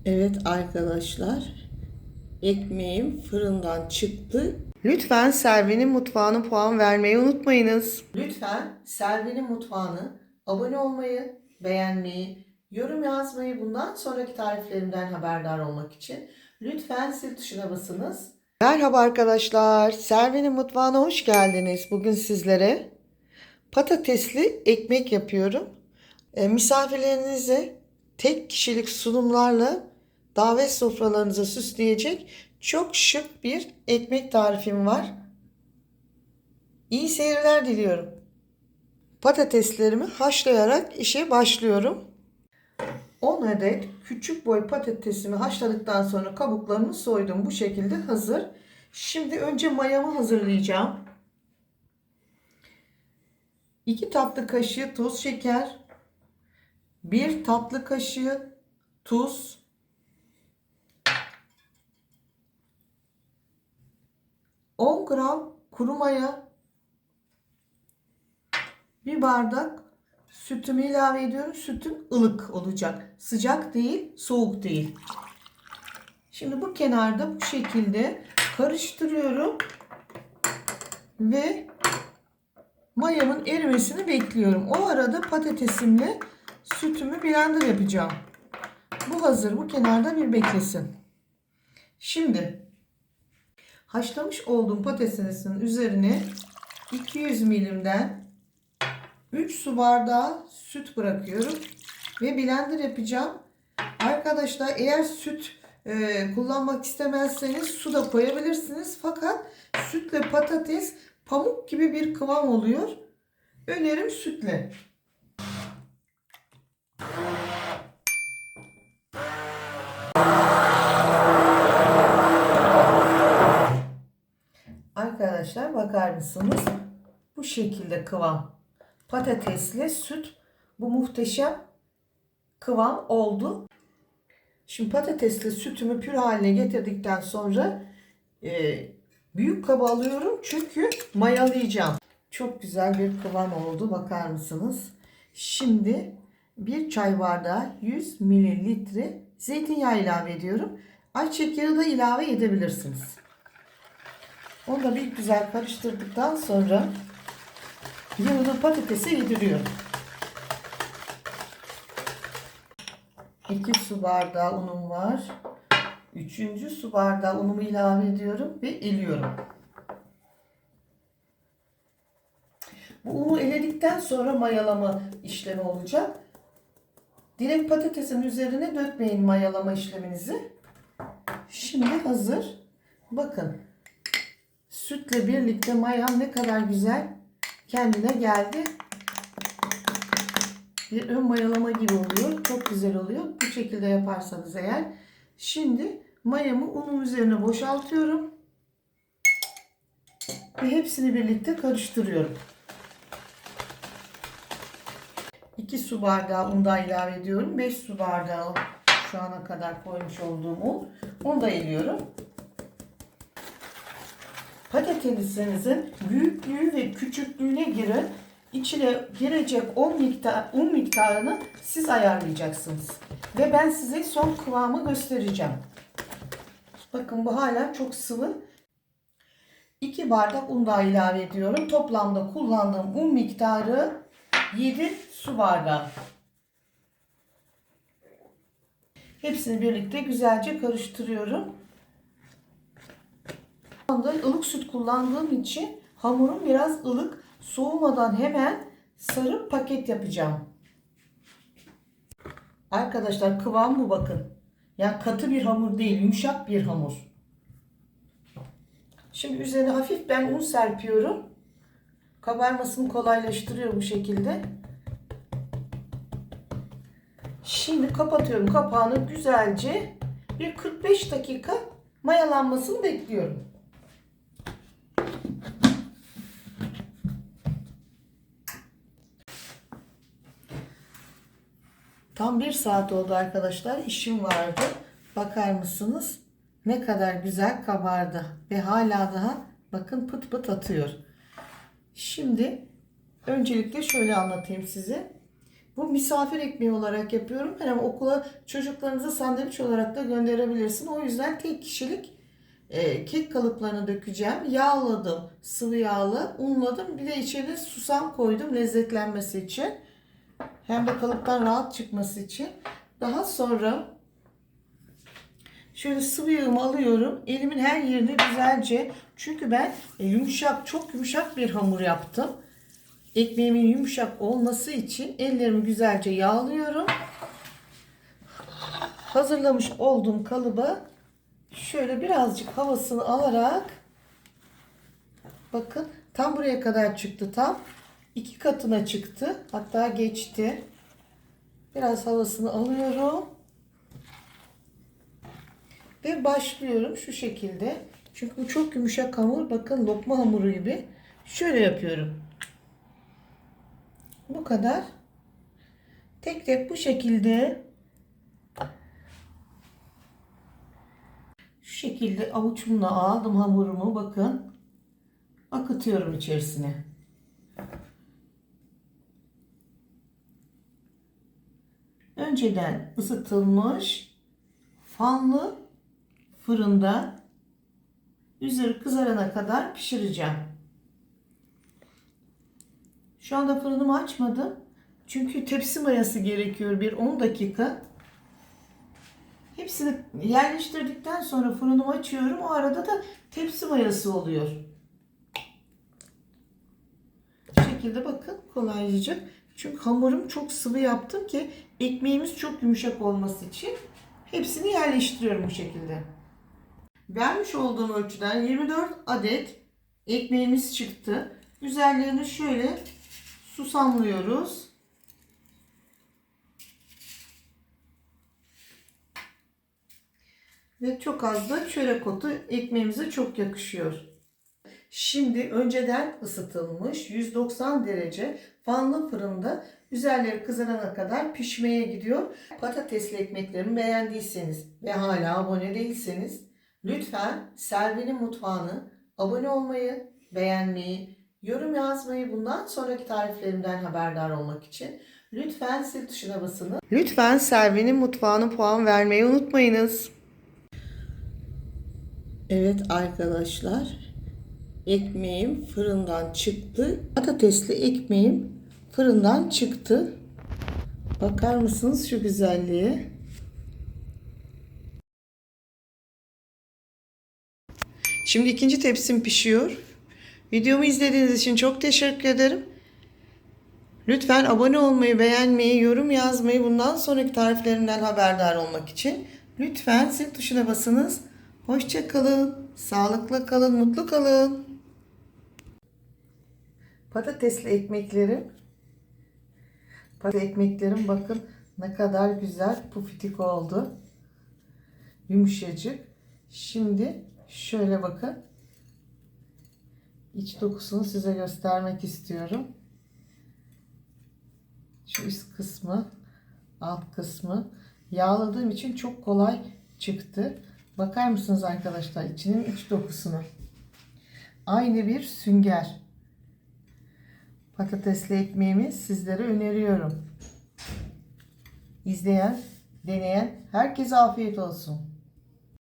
Evet arkadaşlar, ekmeğim fırından çıktı. Lütfen Selvi'nin mutfağına puan vermeyi unutmayınız. Lütfen Selvi'nin mutfağını abone olmayı, beğenmeyi, yorum yazmayı, bundan sonraki tariflerimden haberdar olmak için lütfen zil tuşuna basınız. Merhaba arkadaşlar, Selvi'nin mutfağına hoş geldiniz. Bugün sizlere patatesli ekmek yapıyorum. Misafirlerinize tek kişilik sunumlarla davet sofralarınızı süsleyecek çok şık bir ekmek tarifim var. İyi seyirler diliyorum. Patateslerimi haşlayarak işe başlıyorum. 10 adet küçük boy patatesimi haşladıktan sonra kabuklarını soydum. Bu şekilde hazır. Şimdi önce mayamı hazırlayacağım. 2 tatlı kaşığı toz şeker, 1 tatlı kaşığı tuz, 10 gram kuru maya, 1 bardak sütümü ilave ediyorum. Sütüm ılık olacak. Sıcak değil, soğuk değil. Şimdi bu kenarda bu şekilde karıştırıyorum ve mayamın erimesini bekliyorum. O arada patatesimle sütümü blender yapacağım. Bu hazır. Bu kenarda bir beklesin. Şimdi haşlamış olduğum patatesin üzerine 200 milimden 3 su bardağı süt bırakıyorum ve blender yapacağım. Arkadaşlar eğer süt kullanmak istemezseniz su da koyabilirsiniz. Fakat sütle patates pamuk gibi bir kıvam oluyor. Önerim sütle. Arkadaşlar bakar mısınız? Bu şekilde kıvam. Patatesli süt, bu muhteşem kıvam oldu. Şimdi patatesli sütümü pür haline getirdikten sonra büyük kaba alıyorum çünkü mayalayacağım. Çok güzel bir kıvam oldu, bakar mısınız? Şimdi bir çay bardağı 100 mililitre zeytinyağı ilave ediyorum. Ayçiçek yağı da ilave edebilirsiniz. Onu da bir güzel karıştırdıktan sonra yağını patatese yediriyorum. 2 su bardağı unum var. 3. su bardağı unumu ilave ediyorum ve eliyorum. Bu unu eledikten sonra mayalama işlemi olacak. Direkt patatesin üzerine dökmeyin mayalama işleminizi. Şimdi hazır. Bakın. Sütle birlikte mayam ne kadar güzel kendine geldi. Bir ön mayalama gibi oluyor. Çok güzel oluyor. Bu şekilde yaparsanız eğer. Şimdi mayamı unun üzerine boşaltıyorum. Ve hepsini birlikte karıştırıyorum. 2 su bardağı un da ilave ediyorum. 5 su bardağı şu ana kadar koymuş olduğum un. Onu da eliyorum. Patatesinizin büyüklüğü ve küçüklüğüne göre içine girecek un miktarını siz ayarlayacaksınız. Ve ben size son kıvamı göstereceğim. Bakın bu hala çok sıvı. 2 bardak un daha ilave ediyorum. Toplamda kullandığım un miktarı 7 su bardağı. Hepsini birlikte güzelce karıştırıyorum. Şu anda ılık süt kullandığım için hamurum biraz ılık. Soğumadan hemen sarıp paket yapacağım. Arkadaşlar kıvam bu, bakın. Yani katı bir hamur değil, yumuşak bir hamur. Şimdi üzerine hafif ben un serpiyorum. Kabarmasını kolaylaştırıyor bu şekilde. Şimdi kapatıyorum kapağını, güzelce bir 45 dakika mayalanmasını bekliyorum. Tam 1 saat oldu arkadaşlar. İşim vardı. Bakar mısınız? Ne kadar güzel kabardı. Ve hala daha bakın pıt pıt atıyor. Şimdi öncelikle şöyle anlatayım size. Bu misafir ekmeği olarak yapıyorum. Hem okula çocuklarınıza sandviç olarak da gönderebilirsin. O yüzden tek kişilik kek kalıplarını dökeceğim. Yağladım, sıvı yağlı, unladım. Bir de içine susam koydum lezzetlenmesi için. Hem de kalıptan rahat çıkması için. Daha sonra şöyle sıvı yağımı alıyorum. Elimin her yerine güzelce. Çünkü ben yumuşak, çok yumuşak bir hamur yaptım. Ekmeğimin yumuşak olması için ellerimi güzelce yağlıyorum. Hazırlamış olduğum kalıba şöyle birazcık havasını alarak, bakın tam buraya kadar çıktı, tam 2 katına çıktı, hatta geçti. Biraz havasını alıyorum ve başlıyorum şu şekilde. Çünkü bu çok yumuşak hamur, bakın lokma hamuru gibi. Şöyle yapıyorum. Bu kadar. Tek tek bu şekilde, şu şekilde avucumla aldım hamurumu, bakın. Akıtıyorum içerisine. Önceden ısıtılmış fanlı fırında üzeri kızarana kadar pişireceğim. Şu anda fırınımı açmadım. Çünkü tepsi mayası gerekiyor, bir 10 dakika. Hepsini yerleştirdikten sonra fırınımı açıyorum. O arada da tepsi mayası oluyor. Bu şekilde bakın, kolaycık. Çünkü hamurum çok sıvı yaptım ki ekmeğimiz çok yumuşak olması için. Hepsini yerleştiriyorum bu şekilde. Vermiş olduğum ölçüden 24 adet ekmeğimiz çıktı. Üzerlerini şöyle susamlıyoruz. Ve çok az da çörek otu, ekmeğimize çok yakışıyor. Şimdi önceden ısıtılmış 190 derece fanlı fırında üzerleri kızarana kadar pişmeye gidiyor. Patatesli ekmeklerimi beğendiyseniz ve hala abone değilseniz lütfen Selvi'nin mutfağını abone olmayı, beğenmeyi, yorum yazmayı, bundan sonraki tariflerimden haberdar olmak için lütfen zil tuşuna basın. Lütfen Selvi'nin mutfağına puan vermeyi unutmayınız. Evet arkadaşlar, ekmeğim fırından çıktı. Patatesli ekmeğim fırından çıktı. Bakar mısınız şu güzelliğe? Şimdi ikinci tepsim pişiyor. Videomu izlediğiniz için çok teşekkür ederim. Lütfen abone olmayı, beğenmeyi, yorum yazmayı, bundan sonraki tariflerimden haberdar olmak için lütfen zil tuşuna basınız. Hoşça kalın, sağlıklı kalın, mutlu kalın. Patatesli ekmeklerim. Bakın ne kadar güzel pufitik oldu. Yumuşacık. Şimdi şöyle bakın. İç dokusunu size göstermek istiyorum. Şu üst kısmı, alt kısmı yağladığım için çok kolay çıktı. Bakar mısınız arkadaşlar içinin iç dokusuna? Aynı bir sünger. Patatesli ekmeğimi sizlere öneriyorum. İzleyen, deneyen herkese afiyet olsun.